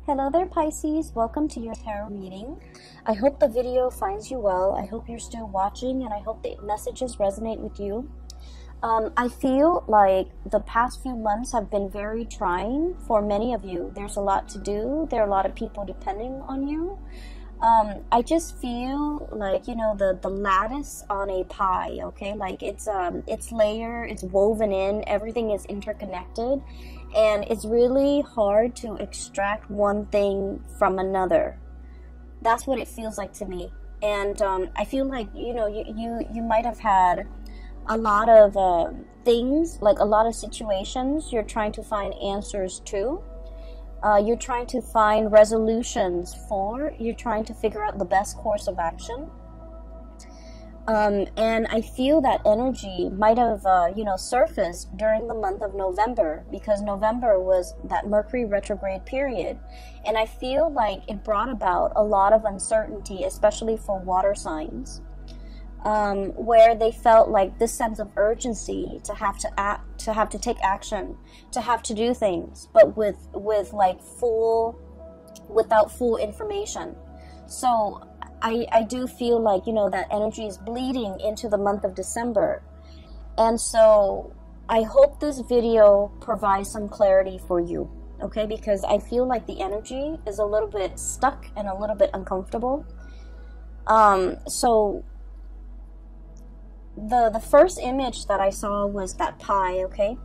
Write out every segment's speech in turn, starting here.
Hello there, Pisces. Welcome to your tarot reading. I hope the video finds you well. I hope you're still watching, and I hope the messages resonate with you. I feel like the past few months have been very trying for many of you. There's a lot to do. There are a lot of people depending on you. I just feel like, you know, the lattice on a pie, okay? Like it's layered, it's woven in, everything is interconnected, and it's really hard to extract one thing from another. That's what it feels like to me. And I feel like, you know, you might have had a lot of things, like a lot of situations you're trying to find answers to. You're trying to find resolutions for. You're trying to figure out the best course of action. And I feel that energy might have, you know, surfaced during the month of November, because November was that Mercury retrograde period. And I feel like it brought about a lot of uncertainty, especially for water signs, where they felt like this sense of urgency to have to act, to have to take action, to have to do things, but with like without full information. So I do feel like, you know, that energy is bleeding into the month of December. And so I hope this video provides some clarity for you, okay? Because I feel like the energy is a little bit stuck and a little bit uncomfortable. So the first image that I saw was that pie, okay?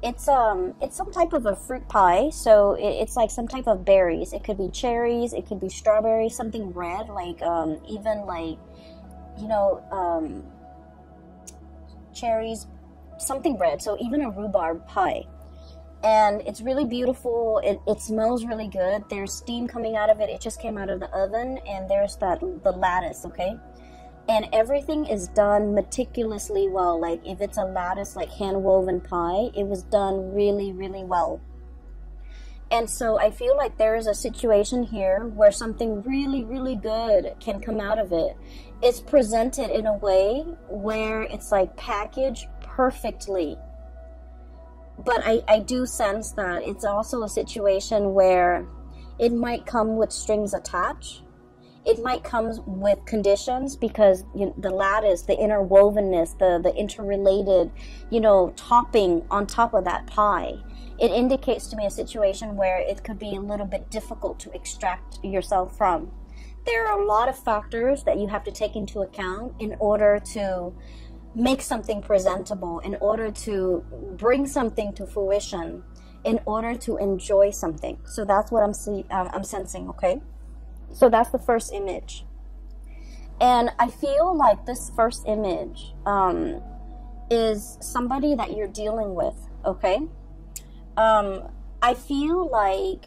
It's some type of a fruit pie, so it's like some type of berries. It could be cherries, it could be strawberries, something red, like even like, you know, cherries, something red. So even a rhubarb pie, and it's really beautiful. It smells really good. There's steam coming out of it. It just came out of the oven, and there's the lattice, okay? And everything is done meticulously well. Like if it's a lattice, like hand-woven pie, it was done really, really well. And so I feel like there is a situation here where something really, really good can come out of it. It's presented in a way where it's like packaged perfectly. But I do sense that it's also a situation where it might come with strings attached. It might come with conditions, because you know, the lattice, the interwovenness, the interrelated, you know, topping on top of that pie, it indicates to me a situation where it could be a little bit difficult to extract yourself from. There are a lot of factors that you have to take into account in order to make something presentable, in order to bring something to fruition, in order to enjoy something. So that's what I'm sensing, okay? So that's the first image. And I feel like this first image is somebody that you're dealing with, okay? I feel like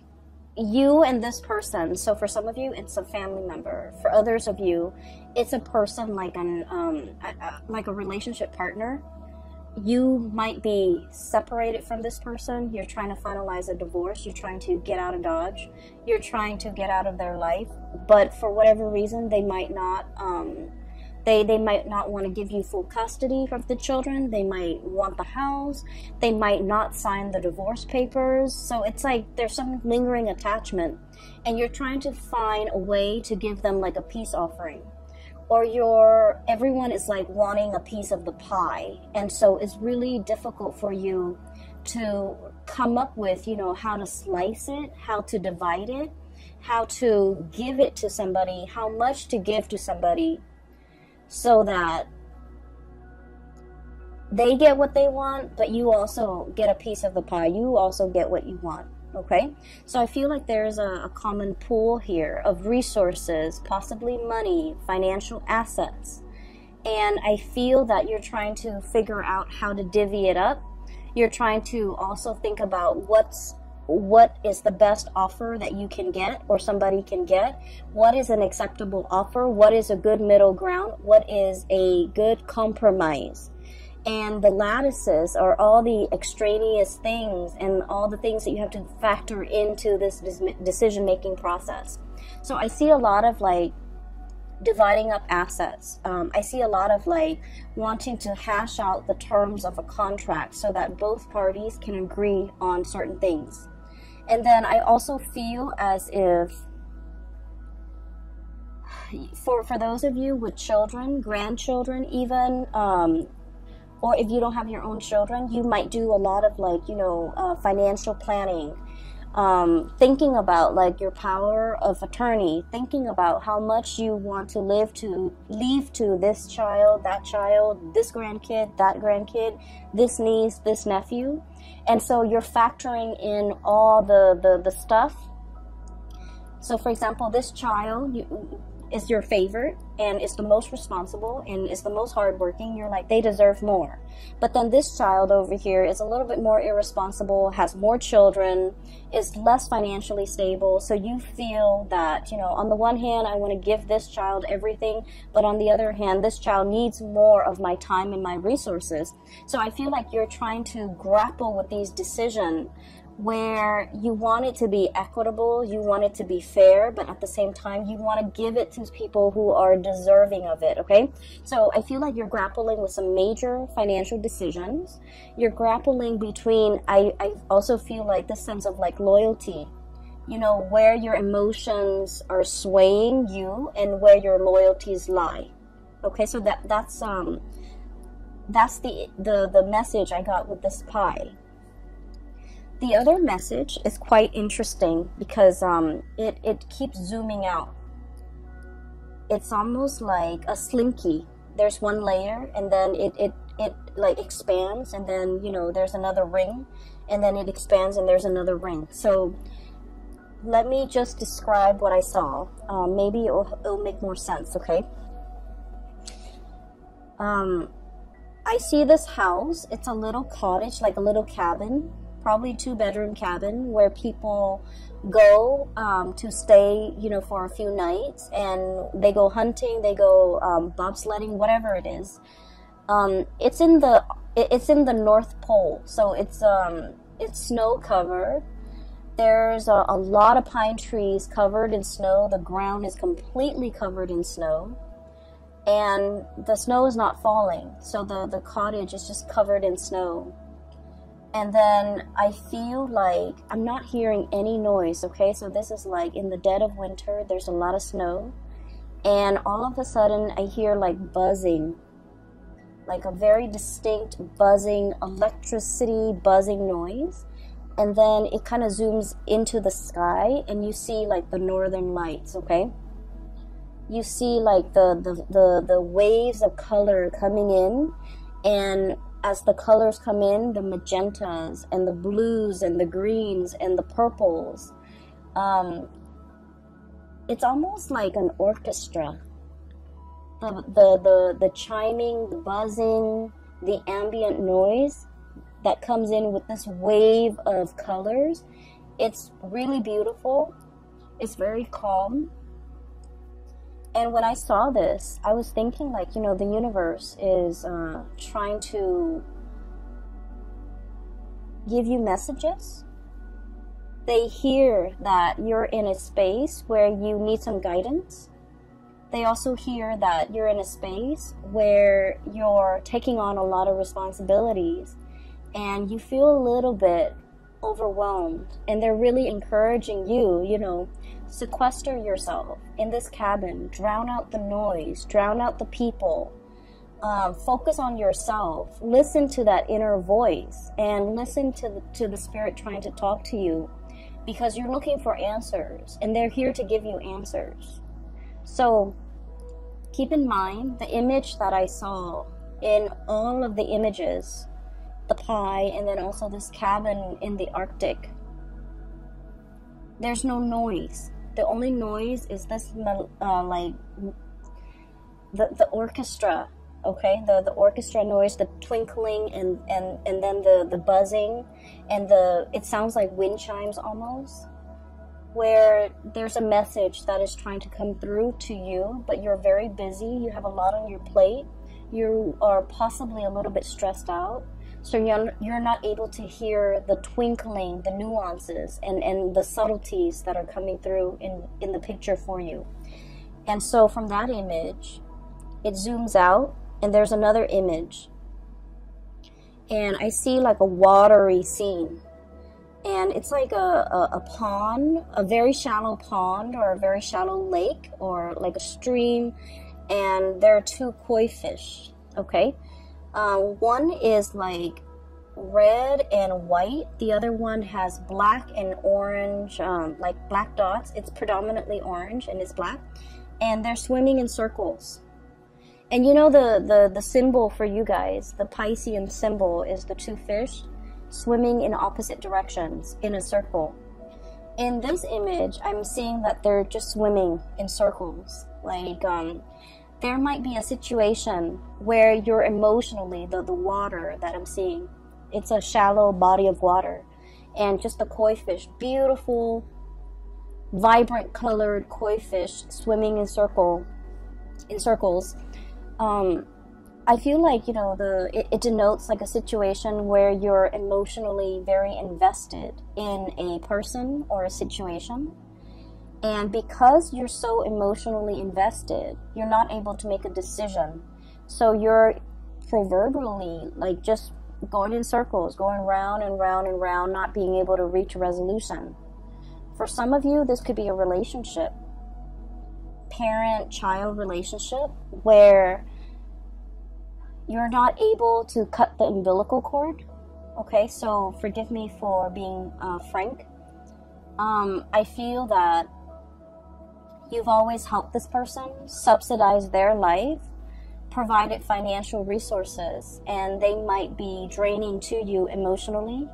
you and this person, so for some of you, it's a family member. For others of you, it's a person like a relationship partner. You might be separated from this person. You're trying to finalize a divorce. You're trying to get out of Dodge. You're trying to get out of their life. But for whatever reason, they might not, they might not want to give you full custody of the children. They might want the house. They might not sign the divorce papers. So it's like there's some lingering attachment, and you're trying to find a way to give them like a peace offering. Or everyone is like wanting a piece of the pie, and so it's really difficult for you to come up with, you know, how to slice it, how to divide it, how to give it to somebody, how much to give to somebody, so that they get what they want, but you also get a piece of the pie. You also get what you want. Okay, so I feel like there's a common pool here of resources, possibly money, financial assets. And I feel that you're trying to figure out how to divvy it up. You're trying to also think about what is the best offer that you can get, or somebody can get. What is an acceptable offer? What is a good middle ground? What is a good compromise? And the lattices are all the extraneous things and all the things that you have to factor into this decision-making process. So I see a lot of like dividing up assets. I see a lot of like wanting to hash out the terms of a contract so that both parties can agree on certain things. And then I also feel as if for those of you with children, grandchildren even, or if you don't have your own children, you might do a lot of like, you know, financial planning, thinking about like your power of attorney, thinking about how much you want to leave to this child, this grandkid, that grandkid, this niece, this nephew. And so you're factoring in all the stuff. So for example, this child is your favorite and is the most responsible and is the most hardworking. You're like, they deserve more. But then this child over here is a little bit more irresponsible, has more children, is less financially stable. So you feel that, you know, on the one hand, I want to give this child everything, but on the other hand, this child needs more of my time and my resources. So I feel like you're trying to grapple with these decisions where you want it to be equitable, you want it to be fair, but at the same time, you want to give it to people who are deserving of it, okay? So I feel like you're grappling with some major financial decisions. You're grappling between, I also feel like this sense of like loyalty, you know, where your emotions are swaying you and where your loyalties lie, okay? So that's the message I got with this pie. The other message is quite interesting because it keeps zooming out. It's almost like a slinky. There's one layer and then it like expands, and then, you know, there's another ring, and then it expands and there's another ring. So let me just describe what I saw. Maybe it'll make more sense, okay? I see this house. It's a little cottage, like a little cabin. Probably 2-bedroom cabin where people go to stay, you know, for a few nights, and they go hunting, they go bobsledding, whatever it is. It's in the North Pole, so it's snow covered. There's a lot of pine trees covered in snow. The ground is completely covered in snow, and the snow is not falling, so the cottage is just covered in snow. And then I feel like I'm not hearing any noise, okay? So this is like in the dead of winter, there's a lot of snow. And all of a sudden I hear like buzzing, like a very distinct buzzing, electricity buzzing noise. And then it kind of zooms into the sky and you see like the northern lights, okay? You see like the waves of color coming in, and as the colors come in, the magentas and the blues and the greens and the purples, it's almost like an orchestra. The chiming, the buzzing, the ambient noise that comes in with this wave of colors. It's really beautiful. It's very calm. And when I saw this, I was thinking like, you know, the universe is trying to give you messages. They hear that you're in a space where you need some guidance. They also hear that you're in a space where you're taking on a lot of responsibilities and you feel a little bit overwhelmed. And they're really encouraging you, you know, sequester yourself in this cabin, drown out the noise, drown out the people, focus on yourself, listen to that inner voice, and listen to the spirit trying to talk to you, because you're looking for answers and they're here to give you answers. So keep in mind the image that I saw in all of the images, the pie, and then also this cabin in the Arctic. There's no noise. The only noise is this, like, the orchestra, okay? The orchestra noise, the twinkling, and then the buzzing, and it sounds like wind chimes almost, where there's a message that is trying to come through to you, but you're very busy, you have a lot on your plate, you are possibly a little bit stressed out. So you're not able to hear the twinkling, the nuances, and the subtleties that are coming through in the picture for you. And so from that image, it zooms out, and there's another image. And I see like a watery scene. and it's like a pond, a very shallow pond or a very shallow lake or like a stream, and there are two koi fish. Okay, one is like red and white. The other one has black and orange, like black dots. It's predominantly orange and it's black, and they're swimming in circles. And you know the symbol for you guys, the Piscean symbol is the two fish swimming in opposite directions in a circle. In this image, I'm seeing that they're just swimming in circles. Like, there might be a situation where you're emotionally, the water that I'm seeing, it's a shallow body of water, and just the koi fish, beautiful, vibrant colored koi fish swimming in circles. I feel like, you know, it denotes like a situation where you're emotionally very invested in a person or a situation. And because you're so emotionally invested, you're not able to make a decision. So you're proverbially like just going in circles, going round and round and round, not being able to reach a resolution. For some of you, this could be a relationship, parent-child relationship, where you're not able to cut the umbilical cord. Okay, so forgive me for being frank. I feel that you've always helped this person, subsidized their life, provided financial resources, and they might be draining to you emotionally,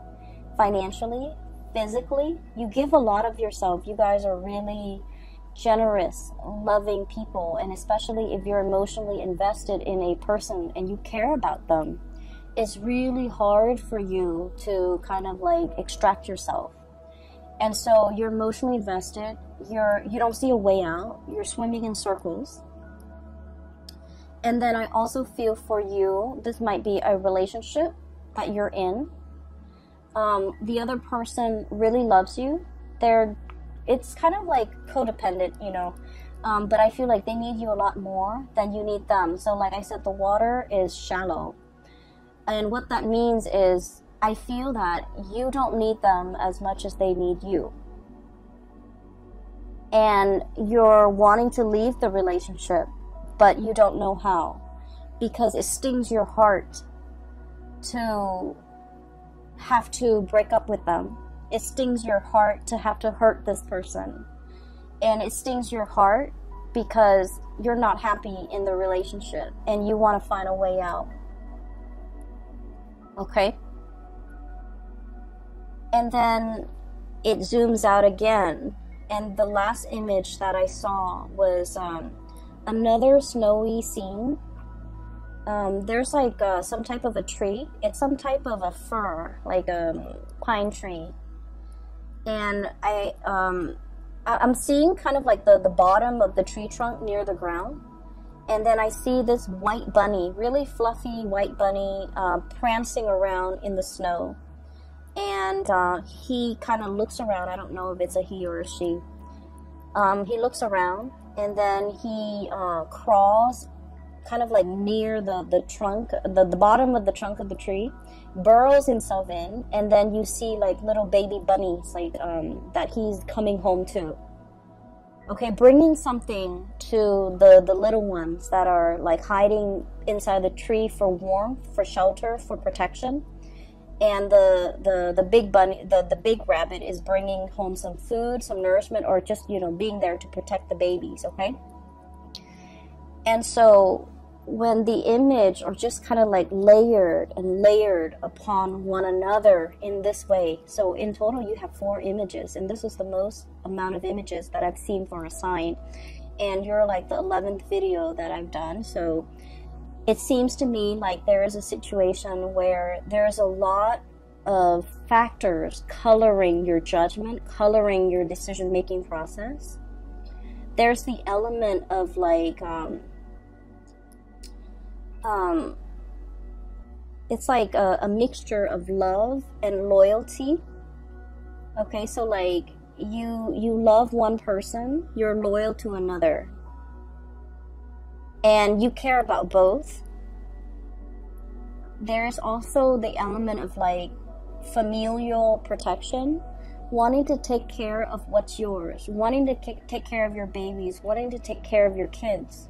financially, physically. You give a lot of yourself. You guys are really generous, loving people, and especially if you're emotionally invested in a person and you care about them, it's really hard for you to kind of like extract yourself. And so you're emotionally invested, you don't see a way out, you're swimming in circles. And then I also feel for you, this might be a relationship that you're in. The other person really loves you. It's kind of like codependent, you know, but I feel like they need you a lot more than you need them. So like I said, the water is shallow. And what that means is I feel that you don't need them as much as they need you. And you're wanting to leave the relationship, but you don't know how, because it stings your heart to have to break up with them. It stings your heart to have to hurt this person. And it stings your heart because you're not happy in the relationship and you want to find a way out. Okay? And then it zooms out again. And the last image that I saw was another snowy scene. There's like some type of a tree. It's some type of a fir, like a pine tree. And I'm seeing kind of like the bottom of the tree trunk near the ground. And then I see this white bunny, really fluffy white bunny, prancing around in the snow. And he kind of looks around. I don't know if it's a he or a she. He looks around, and then he crawls kind of like near the trunk, the bottom of the trunk of the tree, burrows himself in, and then you see like little baby bunnies like that he's coming home to. Okay, bringing something to the little ones that are like hiding inside the tree for warmth, for shelter, for protection. And the big bunny, the big rabbit is bringing home some food, some nourishment, or just, you know, being there to protect the babies, okay? And so when the image are just kind of like layered and layered upon one another in this way, so in total you have 4 images, and this is the most amount of images that I've seen for a sign, and you're like the 11th video that I've done. So it seems to me like there is a situation where there's a lot of factors coloring your judgment, coloring your decision-making process. There's the element of like, it's like a mixture of love and loyalty. Okay, so like you love one person, you're loyal to another. And you care about both. There's also the element of like familial protection, wanting to take care of what's yours, wanting to take care of your babies, wanting to take care of your kids.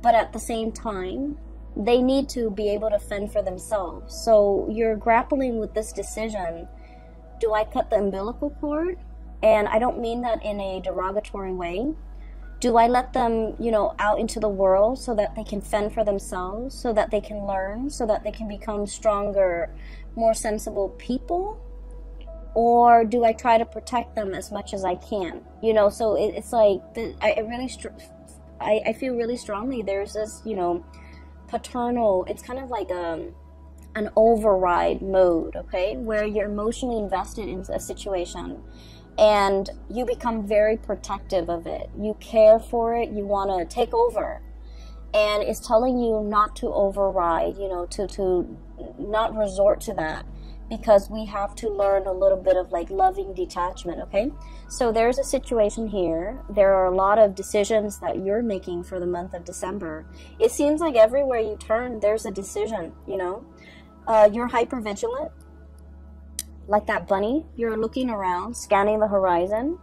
But at the same time, they need to be able to fend for themselves. So you're grappling with this decision. Do I cut the umbilical cord? And I don't mean that in a derogatory way. Do I let them, out into the world so that they can fend for themselves, so that they can learn, so that they can become stronger, more sensible people? Or do I try to protect them as much as I can? So it's like, I feel really strongly there's this, paternal, it's kind of like an override mode, okay, where you're emotionally invested in a situation and you become very protective of it. You care for it, you want to take over, and it's telling you not to override, to not resort to that, because we have to learn a little bit of like loving detachment, okay? So there's a situation here. There are a lot of decisions that you're making for the month of December. It seems like everywhere you turn, there's a decision, You're hypervigilant, like that bunny. You're looking around, scanning the horizon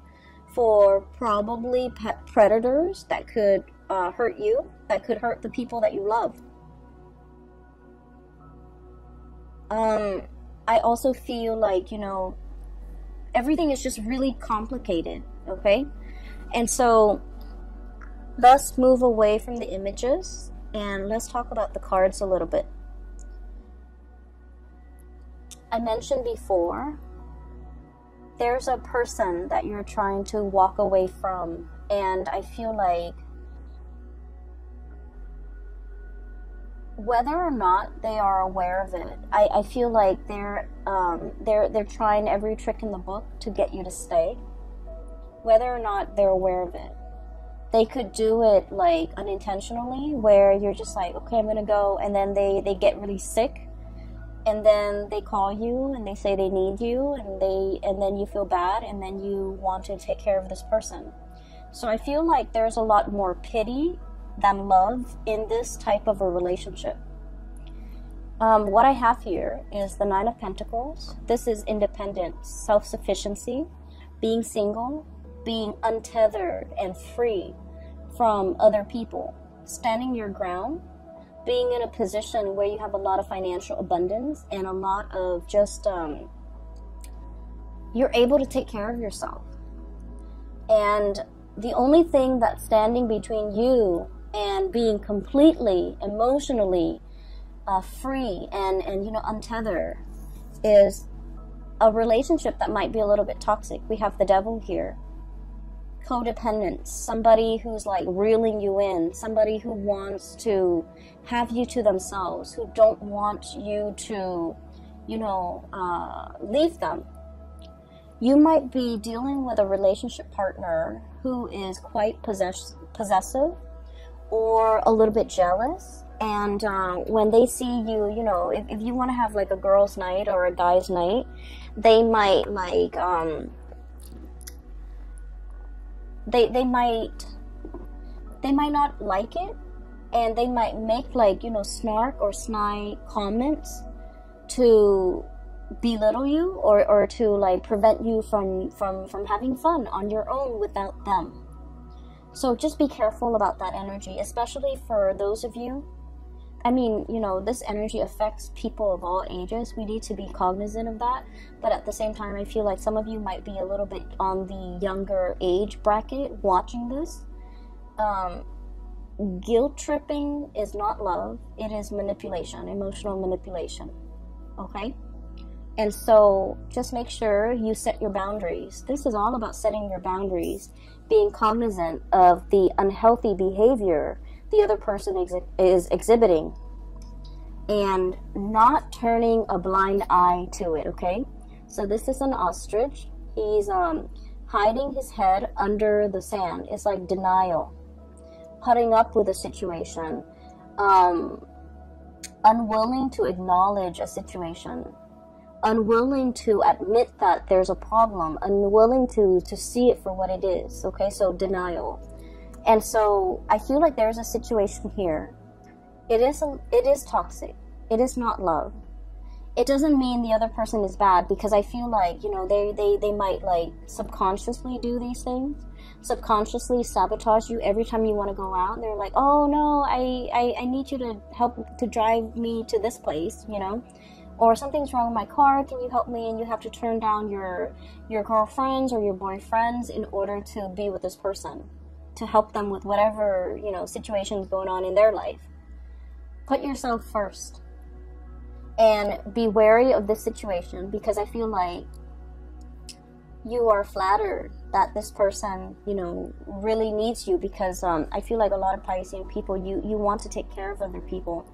for probably pet predators that could hurt you, that could hurt the people that you love. I also feel like, everything is just really complicated, okay? And so let's move away from the images and let's talk about the cards a little bit. I mentioned before, there's a person that you're trying to walk away from, and I feel like whether or not they are aware of it, I feel like they're trying every trick in the book to get you to stay. Whether or not they're aware of it, they could do it like unintentionally, where you're just like, okay, I'm gonna go, and then they get really sick, and then they call you and they say they need you, and then you feel bad, and then you want to take care of this person. So I feel like there's a lot more pity than love in this type of a relationship. What I have here is the Nine of Pentacles. This is independence, self-sufficiency, being single, being untethered and free from other people, standing your ground, being in a position where you have a lot of financial abundance and a lot of just, you're able to take care of yourself. And the only thing that's standing between you and being completely emotionally free and untethered is a relationship that might be a little bit toxic. We have the Devil here. Codependence, somebody who's like reeling you in, somebody who wants to have you to themselves, who don't want you to, leave them. You might be dealing with a relationship partner who is quite possessive or a little bit jealous, and when they see you, if you want to have like a girl's night or a guy's night, they might like they might not like it, and they might make like snark or snide comments to belittle you or to like prevent you from having fun on your own without them. So just be careful about that energy, especially for those of you. I mean, this energy affects people of all ages. We need to be cognizant of that. But at the same time, I feel like some of you might be a little bit on the younger age bracket watching this. Guilt tripping is not love. It is manipulation, emotional manipulation. Okay? And so just make sure you set your boundaries. This is all about setting your boundaries, being cognizant of the unhealthy behavior the other person is exhibiting, and not turning a blind eye to it, okay? So this is an ostrich. He's hiding his head under the sand. It's like denial, putting up with a situation, unwilling to acknowledge a situation, unwilling to admit that there's a problem, unwilling to see it for what it is, okay? So denial. And so I feel like there's a situation here. It is toxic. It is not love. it doesn't mean the other person is bad, because I feel like, you know, they might like subconsciously do these things, subconsciously sabotage you every time you want to go out. They're like, oh no, I need you to help to drive me to this place, you know, or something's wrong with my car, can you help me? And you have to turn down your girlfriends or your boyfriends in order to be with this person, to help them with whatever, you know, situations going on in their life. Put yourself first. And be wary of this situation, because I feel like you are flattered that this person, you know, really needs you, because I feel like a lot of Piscean people, you want to take care of other people.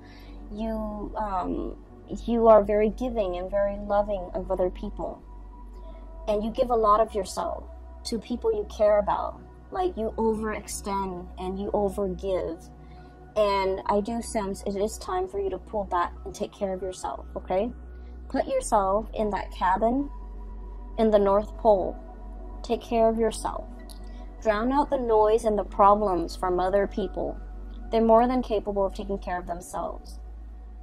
You are very giving and very loving of other people. And you give a lot of yourself to people you care about. Like, you overextend and you overgive. And I do sense it is time for you to pull back and take care of yourself, okay? Put yourself in that cabin in the North Pole. Take care of yourself. Drown out the noise and the problems from other people. They're more than capable of taking care of themselves.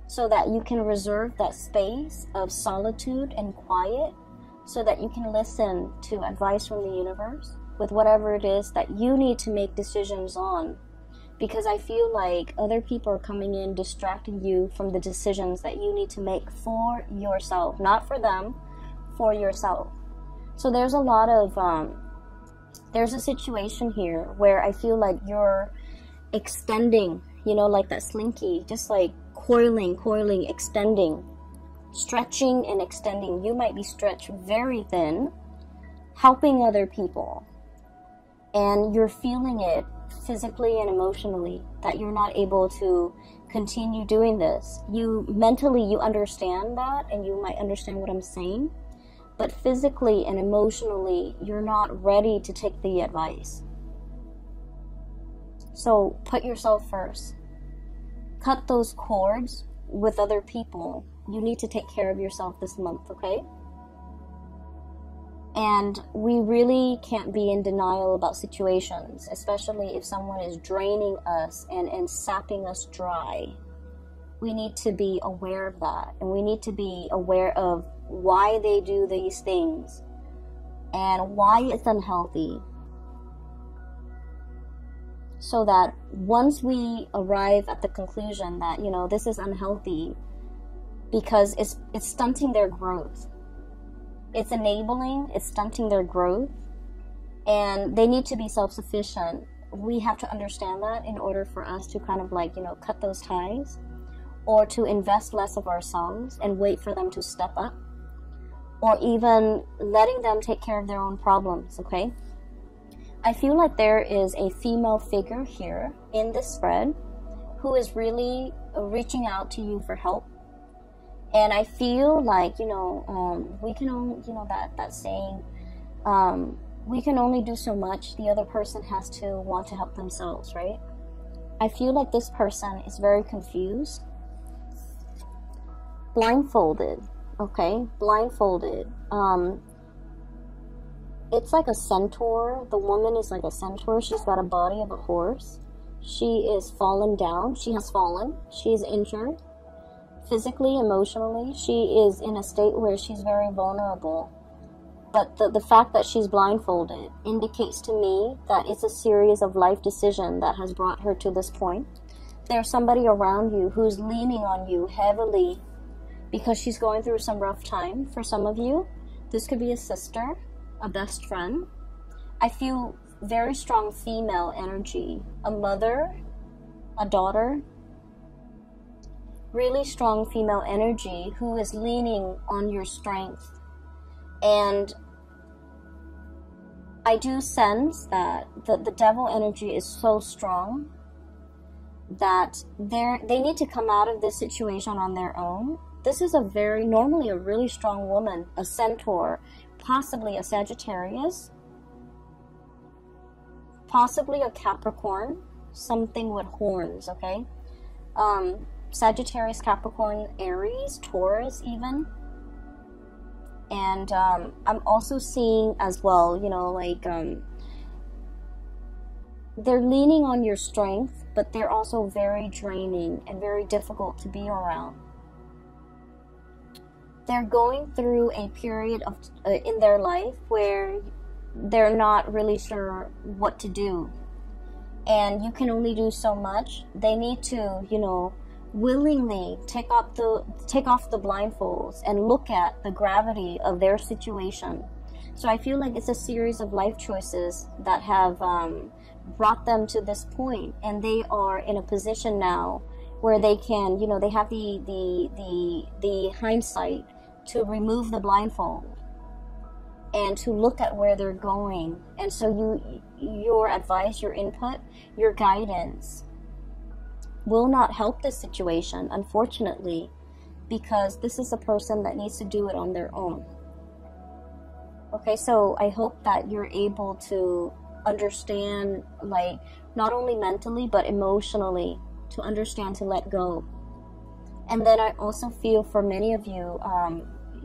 So that you can reserve that space of solitude and quiet, so that you can listen to advice from the universe with whatever it is that you need to make decisions on. Because I feel like other people are coming in, distracting you from the decisions that you need to make for yourself. Not for them, for yourself. So there's a lot of, there's a situation here where I feel like you're extending, you know, like that slinky, just like coiling, extending, stretching and extending. You might be stretched very thin, helping other people. And you're feeling it physically and emotionally, that you're not able to continue doing this. You mentally, you understand that, and you might understand what I'm saying, but physically and emotionally, you're not ready to take the advice. So put yourself first. Cut those cords with other people. You need to take care of yourself this month, okay? And we really can't be in denial about situations, especially if someone is draining us and sapping us dry. We need to be aware of that, and we need to be aware of why they do these things and why it's unhealthy. So that once we arrive at the conclusion that, you know, this is unhealthy because it's stunting their growth. It's stunting their growth, and they need to be self-sufficient. We have to understand that in order for us to kind of like, you know, cut those ties, or to invest less of ourselves and wait for them to step up, or even letting them take care of their own problems, okay? I feel like there is a female figure here in this spread who is really reaching out to you for help. And I feel like, you know, we can only, you know, that saying, we can only do so much. The other person has to want to help themselves, right? I feel like this person is very confused. Blindfolded, okay? Blindfolded. It's like a centaur. The woman is like a centaur. She's got a body of a horse. She is fallen down. She has fallen. She is injured. Physically, emotionally, she is in a state where she's very vulnerable. But the fact that she's blindfolded indicates to me that it's a series of life decisions that has brought her to this point. There's somebody around you who's leaning on you heavily because she's going through some rough time. For some of you, this could be a sister, a best friend. I feel very strong female energy, a mother, a daughter. Really strong female energy who is leaning on your strength. And I do sense that the devil energy is so strong that they need to come out of this situation on their own. This is normally a really strong woman, a centaur, possibly a Sagittarius, possibly a Capricorn, something with horns, okay? Sagittarius, Capricorn, Aries, Taurus even. And I'm also seeing as well, you know, like they're leaning on your strength, but they're also very draining and very difficult to be around. they're going through a period of in their life where they're not really sure what to do, and you can only do so much. They need to, you know, willingly take off the blindfolds and look at the gravity of their situation. So I feel like it's a series of life choices that have brought them to this point, and they are in a position now where they can, you know, they have the hindsight to remove the blindfold and to look at where they're going. And so your advice, your input, your guidance will not help this situation, unfortunately, because this is a person that needs to do it on their own. Okay, so I hope that you're able to understand, like, not only mentally but emotionally, to understand to let go. And then I also feel for many of you,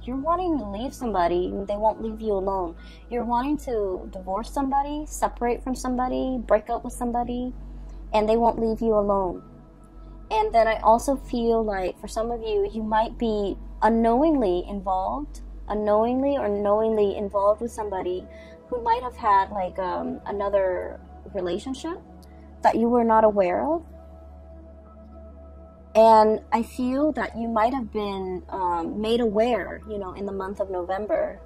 you're wanting to leave somebody, they won't leave you alone. You're wanting to divorce somebody, separate from somebody, break up with somebody, and they won't leave you alone. And then I also feel like for some of you, you might be unknowingly or knowingly involved with somebody who might have had like another relationship that you were not aware of. And I feel that you might have been made aware, you know, in the month of November.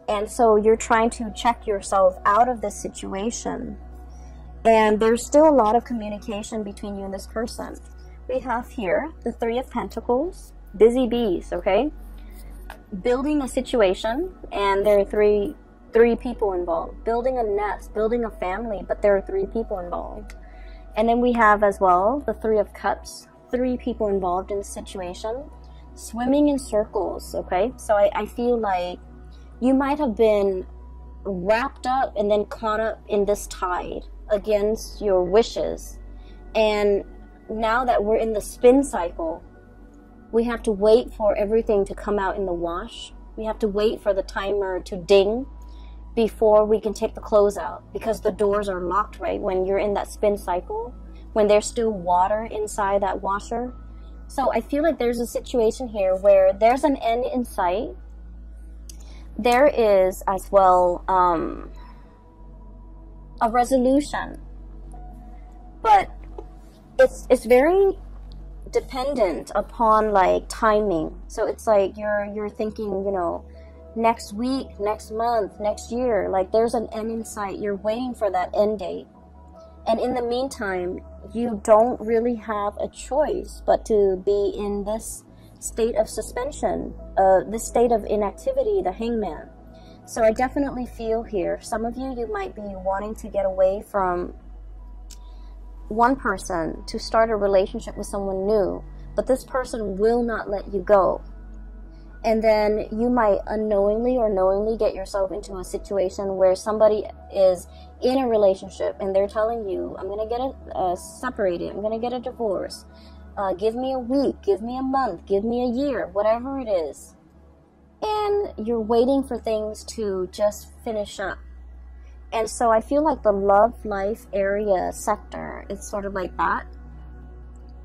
And so you're trying to check yourself out of this situation. And there's still a lot of communication between you and this person. We have here the Three of Pentacles, busy bees, okay? Building a situation, and there are three people involved. Building a nest, building a family, but there are 3 people involved. And then we have as well the Three of Cups, 3 people involved in the situation. Swimming in circles, okay? So I feel like you might have been wrapped up and then caught up in this tide against your wishes. And now that we're in the spin cycle, we have to wait for everything to come out in the wash. We have to wait for the timer to ding before we can take the clothes out, because the doors are locked, right? When you're in that spin cycle, when there's still water inside that washer. So I feel like there's a situation here where there's an end in sight. There is as well a resolution, but it's very dependent upon like timing. So it's like you're thinking, you know, next week, next month, next year, like there's an end in sight. You're waiting for that end date. And in the meantime, you don't really have a choice but to be in this state of suspension, this state of inactivity, the Hangman. So I definitely feel here, some of you might be wanting to get away from one person to start a relationship with someone new, but this person will not let you go. And then you might unknowingly or knowingly get yourself into a situation where somebody is in a relationship and they're telling you, I'm going to get separated, I'm going to get a divorce, give me a week, give me a month, give me a year, whatever it is. And you're waiting for things to just finish up. And so I feel like the love life area sector is sort of like that,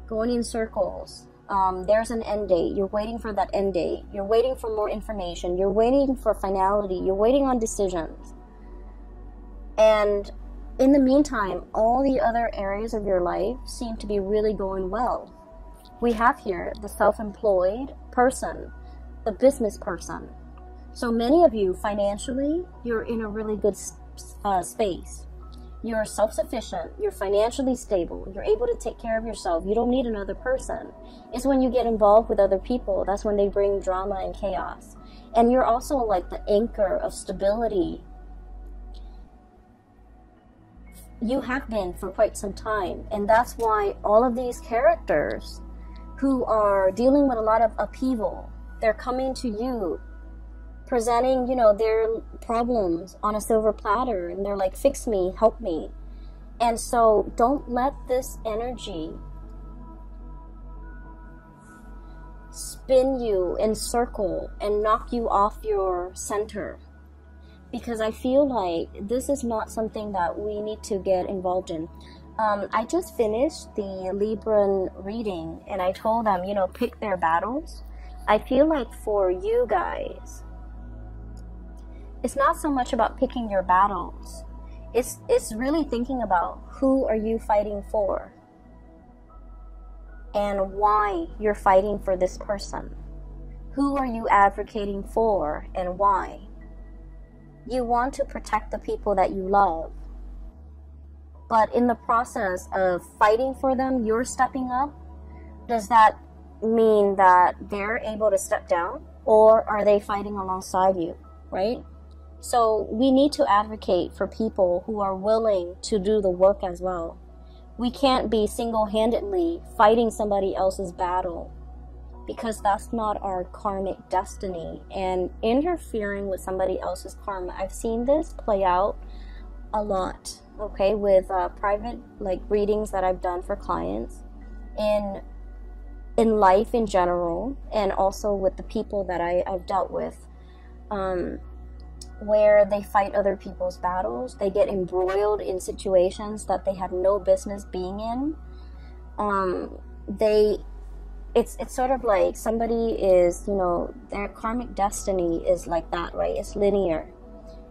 going in circles. There's an end date. You're waiting for that end date. You're waiting for more information. You're waiting for finality. You're waiting on decisions. And in the meantime, all the other areas of your life seem to be really going well. We have here the self-employed person, the business person. So many of you, financially, you're in a really good space. You're self-sufficient, you're financially stable, you're able to take care of yourself, you don't need another person. It's when you get involved with other people, that's when they bring drama and chaos. And you're also like the anchor of stability. You have been for quite some time, and that's why all of these characters who are dealing with a lot of upheaval, they're coming to you presenting, you know, their problems on a silver platter, and they're like, fix me, help me. And so don't let this energy spin you in circle and knock you off your center, because I feel like this is not something that we need to get involved in. I just finished the Libran reading, and I told them, you know, pick their battles. I feel like for you guys, it's not so much about picking your battles. It's really thinking about who are you fighting for and why you're fighting for this person. Who are you advocating for and why? You want to protect the people that you love. But in the process of fighting for them, you're stepping up. Does that mean that they're able to step down? Or are they fighting alongside you, right? So we need to advocate for people who are willing to do the work as well. We can't be single-handedly fighting somebody else's battle, because that's not our karmic destiny. And interfering with somebody else's karma, I've seen this play out a lot, okay, with private readings that I've done for clients, in life in general, and also with the people that I've dealt with, where they fight other people's battles. They get embroiled in situations that they have no business being in. It's sort of like somebody is, their karmic destiny is like that, right? It's linear.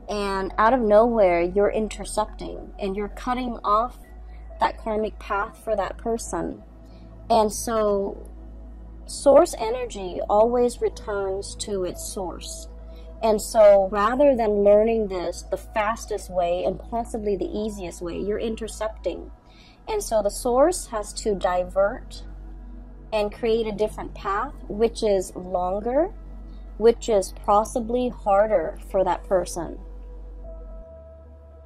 And out of nowhere, you're intercepting and you're cutting off that karmic path for that person. And so source energy always returns to its source. And so rather than learning this the fastest way and possibly the easiest way, you're intercepting. And so the source has to divert and create a different path, which is longer, which is possibly harder for that person.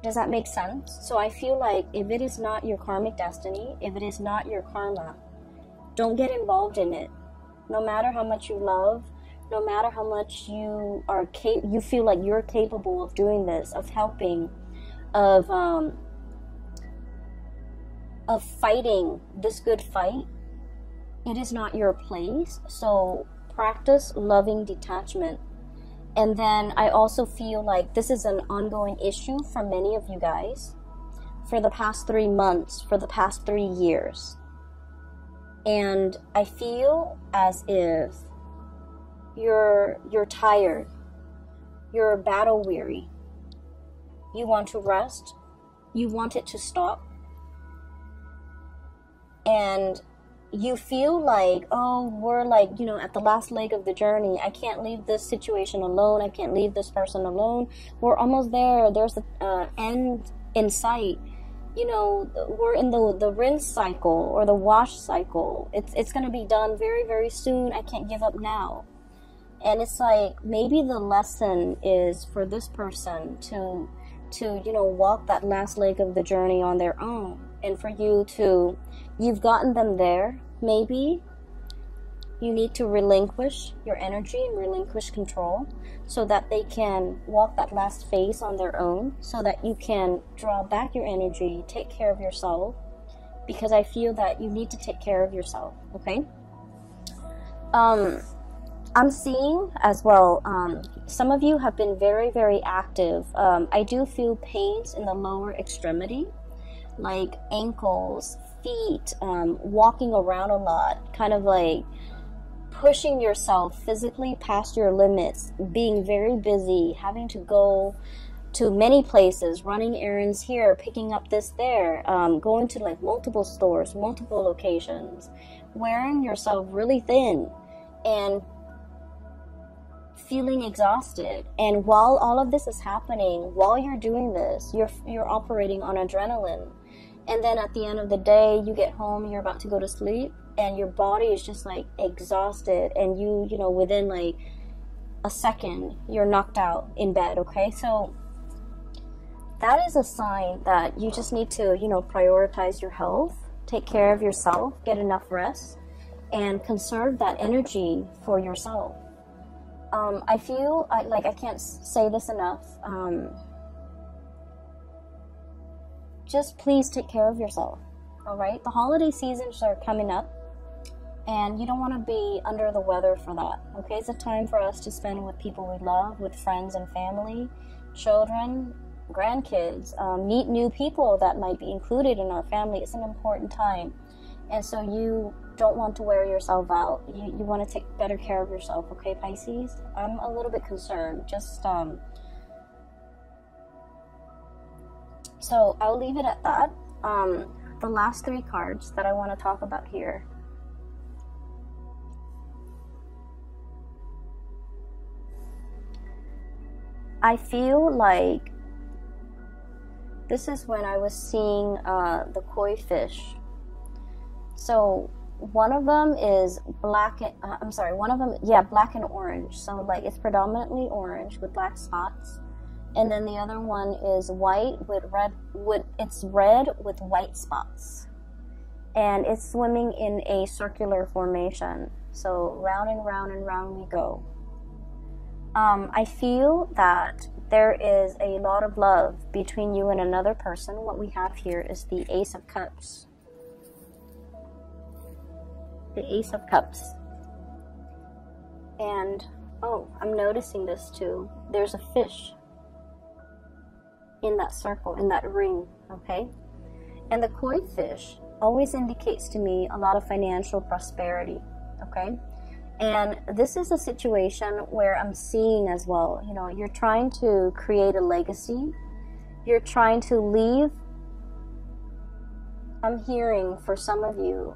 Does that make sense? So I feel like if it is not your karmic destiny, if it is not your karma, don't get involved in it. No matter how much you love, no matter how much you feel like you're capable of doing this, of helping, of fighting this good fight, it is not your place. So practice loving detachment. And then I also feel like this is an ongoing issue for many of you guys for the past 3 months, for the past 3 years. And I feel as if you're tired, you're battle weary, you want to rest, you want it to stop, and you feel like, oh, we're at the last leg of the journey. I can't leave this situation alone. I can't leave this person alone. We're almost there. There's an end in sight. We're in the rinse cycle or the wash cycle. It's going to be done very, very soon. I can't give up now. And it's like, maybe the lesson is for this person to walk that last leg of the journey on their own. And for you've gotten them there. Maybe you need to relinquish your energy and relinquish control so that they can walk that last phase on their own, so that you can draw back your energy, take care of yourself, because I feel that you need to take care of yourself, okay? I'm seeing as well, some of you have been very, very active. I do feel pains in the lower extremity, like ankles, feet, walking around a lot, kind of like pushing yourself physically past your limits, being very busy, having to go to many places, running errands here, picking up this there, going to multiple stores, multiple locations, wearing yourself really thin and feeling exhausted. And while all of this is happening, while you're doing this, you're operating on adrenaline. And then at the end of the day, you get home, you're about to go to sleep, and your body is just exhausted, and you within a second, you're knocked out in bed, okay? So that is a sign that you just need to, prioritize your health, take care of yourself, get enough rest, and conserve that energy for yourself. I feel I can't say this enough. Just please take care of yourself, all right? The holiday seasons are coming up, and you don't want to be under the weather for that, okay? It's a time for us to spend with people we love, with friends and family, children, grandkids, meet new people that might be included in our family. It's an important time. And so you don't want to wear yourself out. You want to take better care of yourself, okay, Pisces? I'm a little bit concerned. Just, so I'll leave it at that. The last 3 cards that I want to talk about here. I feel like this is when I was seeing the koi fish. So one of them is black and orange. So like it's predominantly orange with black spots. And then the other one is white with red with white spots. And it's swimming in a circular formation. So round and round and round we go. I feel that there is a lot of love between you and another person. What we have here is the Ace of Cups. The Ace of Cups. And, oh, I'm noticing this too. There's a fish in that circle, in that ring, okay? And the koi fish always indicates to me a lot of financial prosperity, okay? And this is a situation where I'm seeing as well, you know, you're trying to create a legacy. You're trying to leave. I'm hearing for some of you,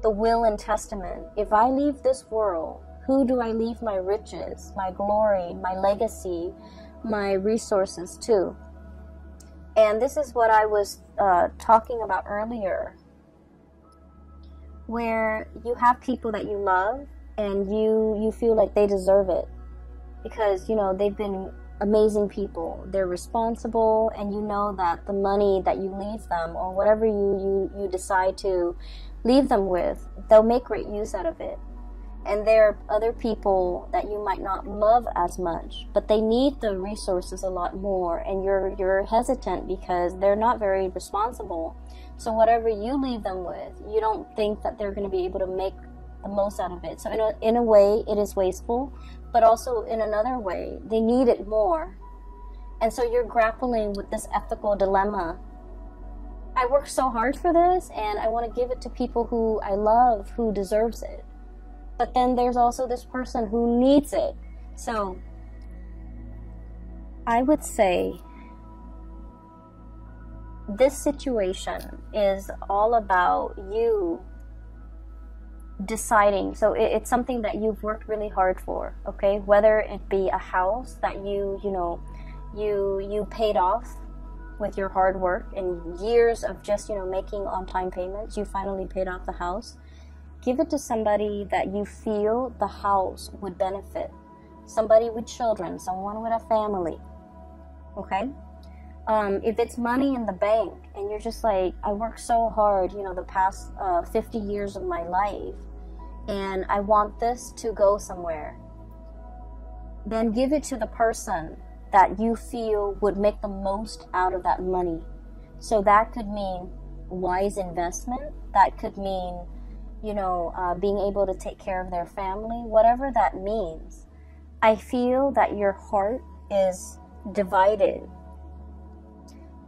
the will and testament. If I leave this world, who do I leave my riches, my glory, my legacy, my resources to? And this is what I was talking about earlier, where you have people that you love, and you feel like they deserve it because, you know, they've been amazing people. They're responsible, and you know that the money that you leave them or whatever you decide to leave them with, they'll make great use out of it. And there are other people that you might not love as much, but they need the resources a lot more, and you're hesitant because they're not very responsible. So whatever you leave them with, you don't think that they're going to be able to make the most out of it. So in a way, it is wasteful, but also in another way, they need it more. And so you're grappling with this ethical dilemma. I worked so hard for this, and I want to give it to people who I love, who deserves it. But then there's also this person who needs it. So I would say this situation is all about you deciding. So it's something that you've worked really hard for, okay? Whether it be a house that you paid off with your hard work and years of just, making on-time payments, you finally paid off the house. Give it to somebody that you feel the house would benefit. Somebody with children, someone with a family, okay? If it's money in the bank and you're just like, I worked so hard, the past 50 years of my life, and I want this to go somewhere, then give it to the person that you feel would make the most out of that money. So that could mean wise investment. That could mean, being able to take care of their family, whatever that means. I feel that your heart is divided.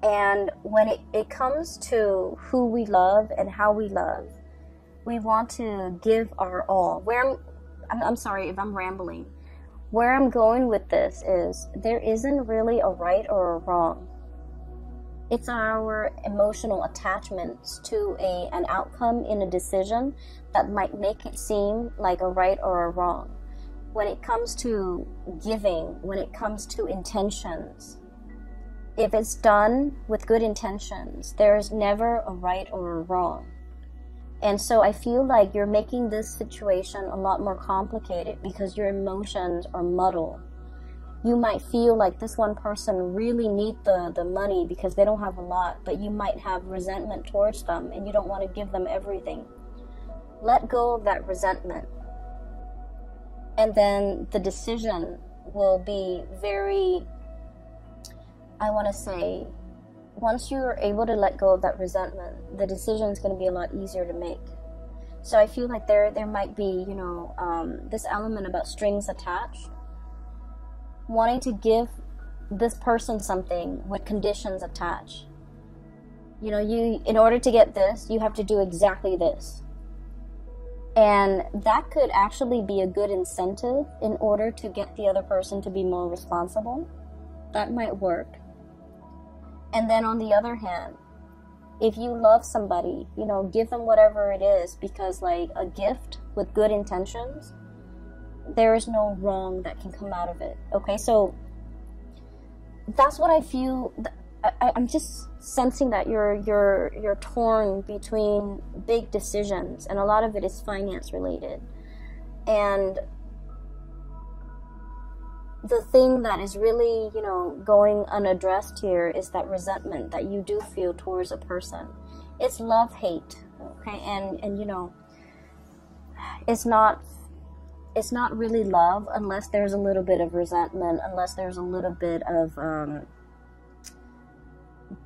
And when it comes to who we love and how we love, we want to give our all. I'm sorry if I'm rambling. Where I'm going with this is there isn't really a right or a wrong. It's our emotional attachments to an outcome in a decision that might make it seem like a right or a wrong. When it comes to giving, when it comes to intentions, if it's done with good intentions, there's never a right or a wrong. And so I feel like you're making this situation a lot more complicated because your emotions are muddled. You might feel like this one person really needs the money because they don't have a lot, but you might have resentment towards them and you don't want to give them everything. Let go of that resentment. And then the decision will be very, I want to say, once you're able to let go of that resentment, the decision is going to be a lot easier to make. So I feel like there might be, this element about strings attached. Wanting to give this person something with conditions attached. You know, in order to get this, you have to do exactly this. And that could actually be a good incentive in order to get the other person to be more responsible. That might work. And then on the other hand, if you love somebody, you know, give them whatever it is, because like a gift with good intentions, there is no wrong that can come out of it. Okay, so that's what I feel. I'm just sensing that you're torn between big decisions, and a lot of it is finance related. And the thing that is really, you know, going unaddressed here is that resentment that you do feel towards a person. It's love-hate, okay? And you know, it's not really love unless there's a little bit of resentment, unless there's a little bit of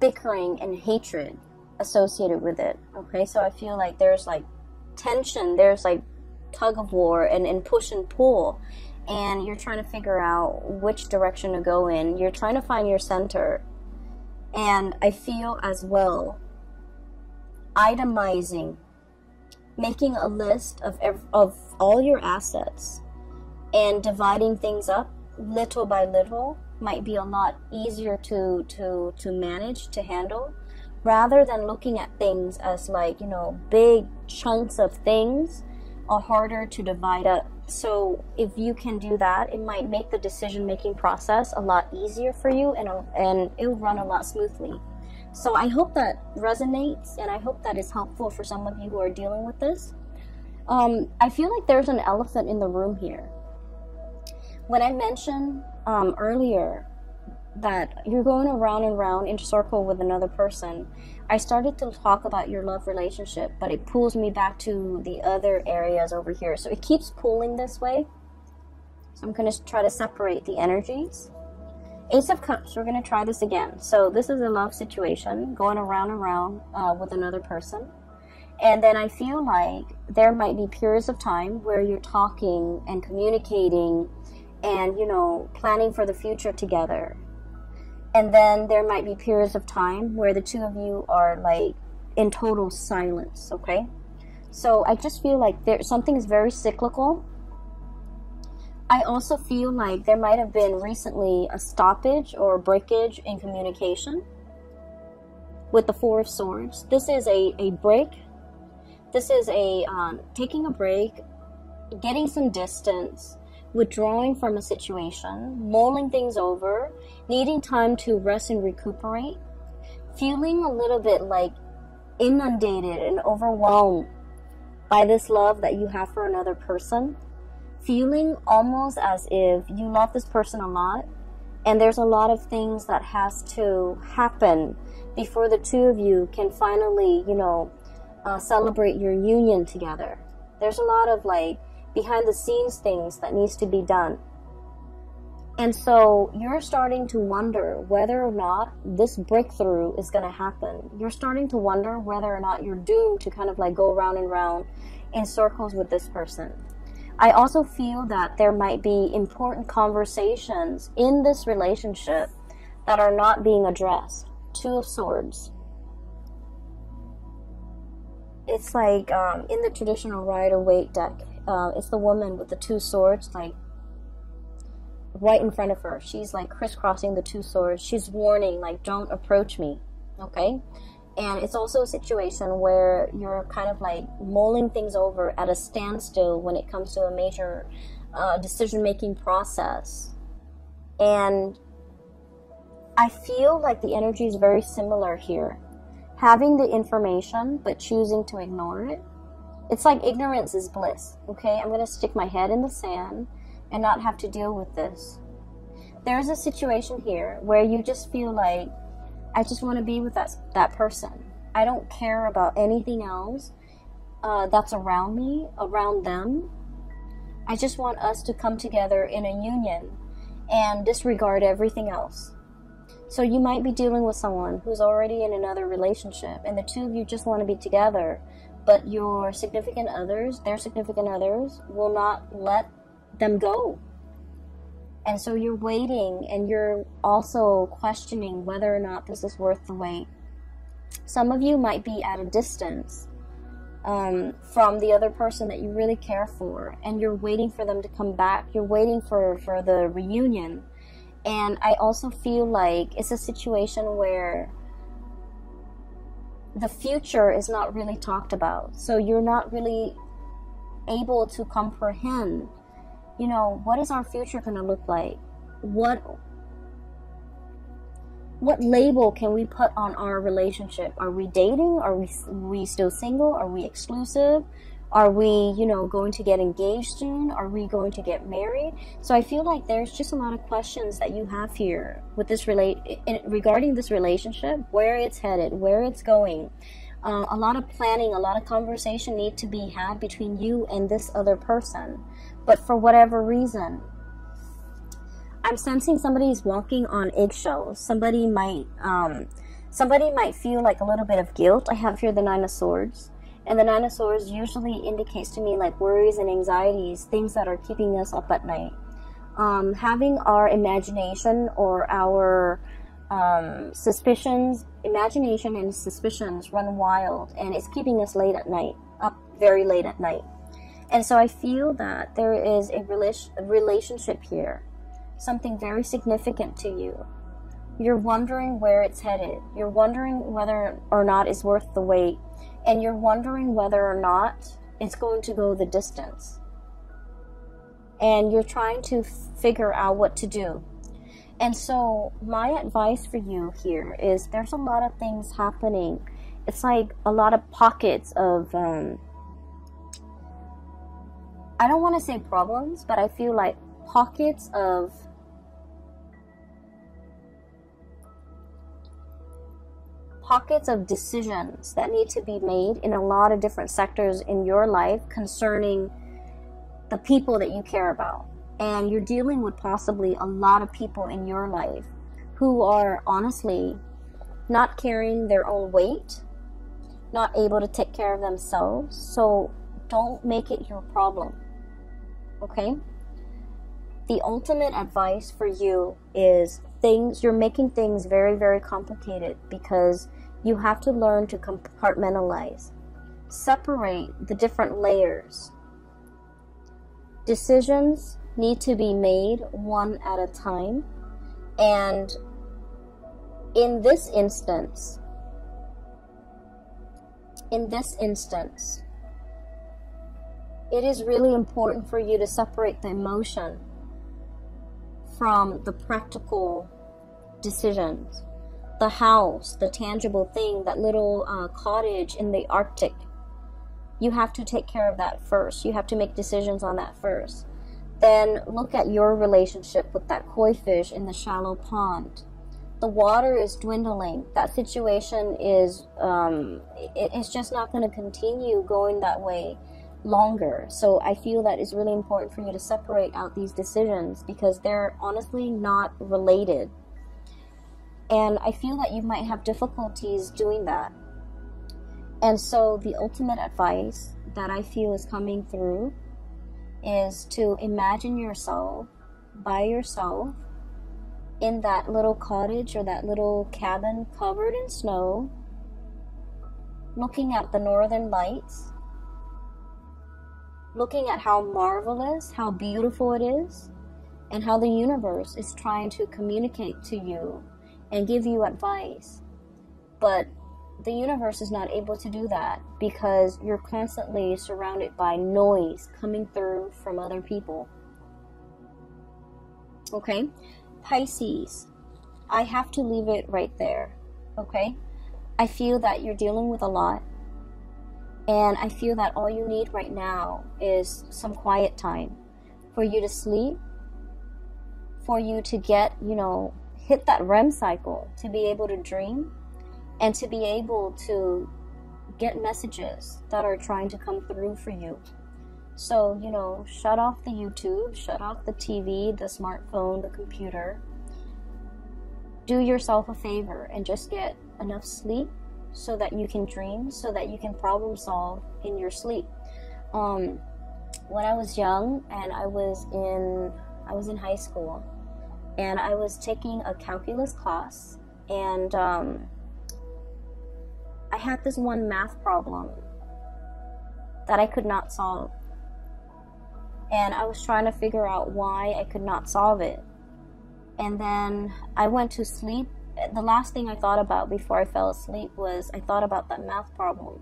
bickering and hatred associated with it, okay? So I feel like there's like tension, there's like tug of war and push and pull, and you're trying to figure out which direction to go in. You're trying to find your center. And I feel as well, itemizing, making a list of all your assets and dividing things up little by little might be a lot easier to manage, to handle, rather than looking at things as like, you know, big chunks of things are harder to divide up. So if you can do that, it might make the decision-making process a lot easier for you, and it'll run a lot smoothly. So I hope that resonates, and I hope that is helpful for some of you who are dealing with this. I feel like there's an elephant in the room here. When I mentioned earlier that you're going around and around in a circle with another person, I started to talk about your love relationship, but it pulls me back to the other areas over here. So it keeps pulling this way. So I'm going to try to separate the energies. Ace of Cups, we're going to try this again. So this is a love situation going around and around with another person. And then I feel like there might be periods of time where you're talking and communicating and, you know, planning for the future together. And then there might be periods of time where the two of you are like in total silence, okay? So I just feel like something is very cyclical. I also feel like there might have been recently a stoppage or a breakage in communication with the Four of Swords. This is a break. This is a taking a break, getting some distance, withdrawing from a situation, mulling things over, needing time to rest and recuperate, feeling a little bit like inundated and overwhelmed by this love that you have for another person, feeling almost as if you love this person a lot, and there's a lot of things that has to happen before the two of you can finally, you know, celebrate your union together. There's a lot of like behind the scenes things that needs to be done. And so you're starting to wonder whether or not this breakthrough is going to happen. You're starting to wonder whether or not you're doomed to kind of like go round and round in circles with this person. I also feel that there might be important conversations in this relationship that are not being addressed. Two of Swords. It's like in the traditional Rider-Waite deck, it's the woman with the two swords, like right in front of her. She's like crisscrossing the two swords. She's warning, like, don't approach me, okay? And it's also a situation where you're kind of like mulling things over at a standstill when it comes to a major decision-making process. And I feel like the energy is very similar here. Having the information, but choosing to ignore it. It's like ignorance is bliss, okay? I'm going to stick my head in the sand and not have to deal with this. There's a situation here where you just feel like, I just want to be with that person. I don't care about anything else that's around me, around them. I just want us to come together in a union and disregard everything else. So you might be dealing with someone who's already in another relationship, and the two of you just want to be together, but your significant others, their significant others, will not let them go. And so you're waiting, and you're also questioning whether or not this is worth the wait. Some of you might be at a distance from the other person that you really care for, and you're waiting for them to come back. You're waiting for the reunion. And I also feel like it's a situation where the future is not really talked about. So you're not really able to comprehend, you know, what is our future going to look like? What label can we put on our relationship? Are we dating? Are we still single? Are we exclusive? Are we, you know, going to get engaged soon? Are we going to get married? So I feel like there's just a lot of questions that you have here with this regarding this relationship, where it's headed, where it's going. A lot of planning, a lot of conversation need to be had between you and this other person. But for whatever reason, I'm sensing somebody's walking on eggshells. Somebody might feel like a little bit of guilt. I have here the Nine of Swords. And the Nine of Swords usually indicates to me like worries and anxieties, things that are keeping us up at night. Having our imagination or our imagination and suspicions run wild, and it's keeping us late at night, up very late at night. And so I feel that there is a relationship here, something very significant to you. You're wondering where it's headed. You're wondering whether or not it's worth the wait. And you're wondering whether or not it's going to go the distance. And you're trying to figure out what to do. And so my advice for you here is there's a lot of things happening. It's like a lot of pockets of, I don't want to say problems, but I feel like pockets of decisions that need to be made in a lot of different sectors in your life concerning the people that you care about. And you're dealing with possibly a lot of people in your life who are honestly not carrying their own weight, not able to take care of themselves. So don't make it your problem, okay? The ultimate advice for you is you're making things very, very complicated because you have to learn to compartmentalize, separate the different layers. Decisions need to be made one at a time, and in this instance, it is really important for you to separate the emotion from the practical decisions. The house, the tangible thing, that little cottage in the Arctic, you have to take care of that first. You have to make decisions on that first. Then look at your relationship with that koi fish in the shallow pond. The water is dwindling. That situation is it's just not going to continue going that way longer. So I feel that it's really important for you to separate out these decisions because they're honestly not related. And I feel that you might have difficulties doing that. And so the ultimate advice that I feel is coming through is to imagine yourself by yourself in that little cottage or that little cabin covered in snow, looking at the northern lights, looking at how marvelous, how beautiful it is, and how the universe is trying to communicate to you and give you advice. But the universe is not able to do that because you're constantly surrounded by noise coming through from other people. Okay? Pisces, I have to leave it right there. Okay? I feel that you're dealing with a lot. And I feel that all you need right now is some quiet time for you to sleep, for you to get, hit that REM cycle, to be able to dream, and to be able to get messages that are trying to come through for you. So, shut off the YouTube, shut off the TV, the smartphone, the computer. Do yourself a favor and just get enough sleep so that you can dream, so that you can problem solve in your sleep. When I was young and I was in high school, and I was taking a calculus class, and I had this one math problem that I could not solve. And I was trying to figure out why I could not solve it. And then I went to sleep. The last thing I thought about before I fell asleep was I thought about that math problem.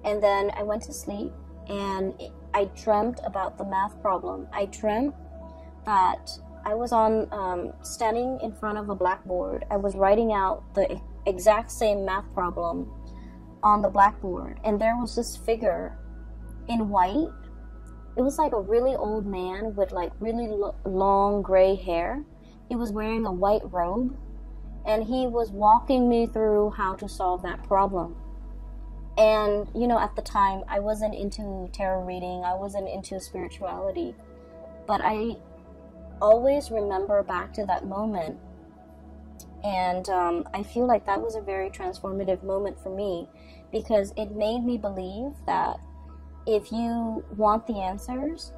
And then I went to sleep and I dreamt about the math problem. I dreamt that I was standing in front of a blackboard. I was writing out the exact same math problem on the blackboard. And there was this figure in white. It was like a really old man with like really long gray hair. He was wearing a white robe. And he was walking me through how to solve that problem. And, you know, at the time, I wasn't into tarot reading. I wasn't into spirituality. But I always remember back to that moment. And I feel like that was a very transformative moment for me. Because it made me believe that if you want the answers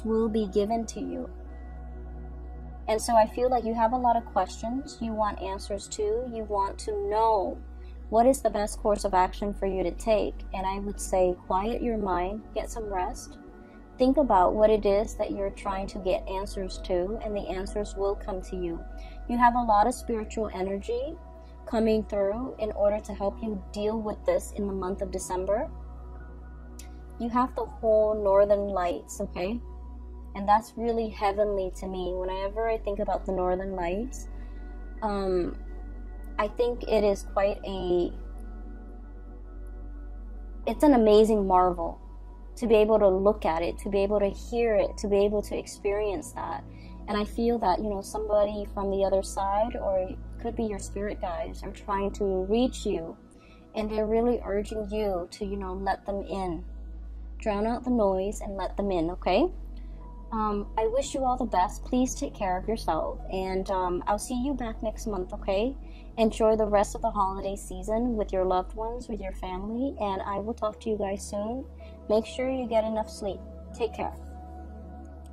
will be given to you. And so I feel like you have a lot of questions you want answers to. You want to know what is the best course of action for you to take. And I would say quiet your mind, get some rest. Think about what it is that you're trying to get answers to, and the answers will come to you. You have a lot of spiritual energy coming through in order to help you deal with this in the month of December. You have the whole Northern Lights, okay? And that's really heavenly to me. Whenever I think about the Northern Lights, I think it is it's an amazing marvel to be able to look at it, to be able to hear it, to be able to experience that. And I feel that, you know, somebody from the other side, or it could be your spirit guides, are trying to reach you. And they're really urging you to, you know, let them in. Drown out the noise and let them in, okay? I wish you all the best. Please take care of yourself. And I'll see you back next month, okay? Enjoy the rest of the holiday season with your loved ones, with your family. And I will talk to you guys soon. Make sure you get enough sleep. Take care.